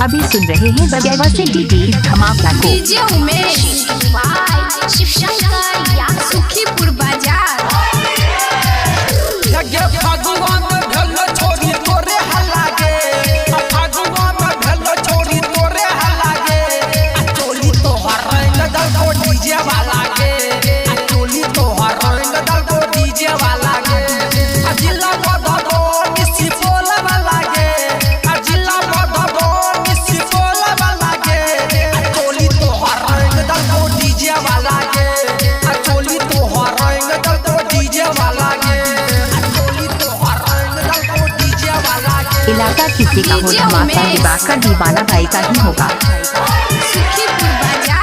अभी सुन रहे हैं बगैवा से डीजे धमाका को। डीजे उमेश शिवशंकर या सुखीपुर बाजार। इलाका किसी का हो धमाका दिवाकर दीवाना भाई का ही होगा। सुखीपुर बाजार।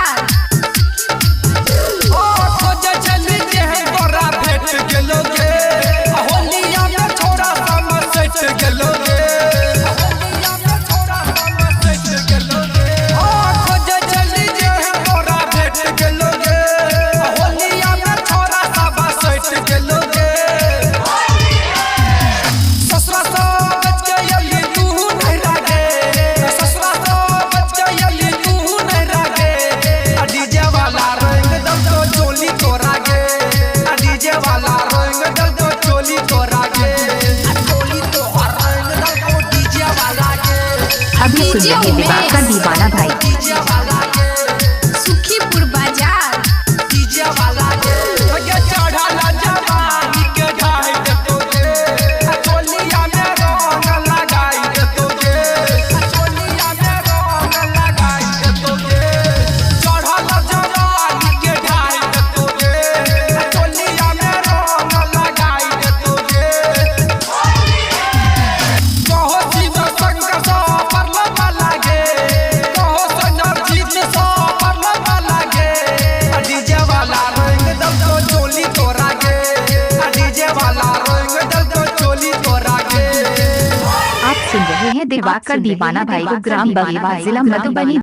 अभी सुन रहे दिवाकर दीवाना भाई। सुखीपुर बाजार। आप सुन रहे हैं दिवाकर दीवाना भाई को, ग्राम बगेवा, जिला मधुबनी।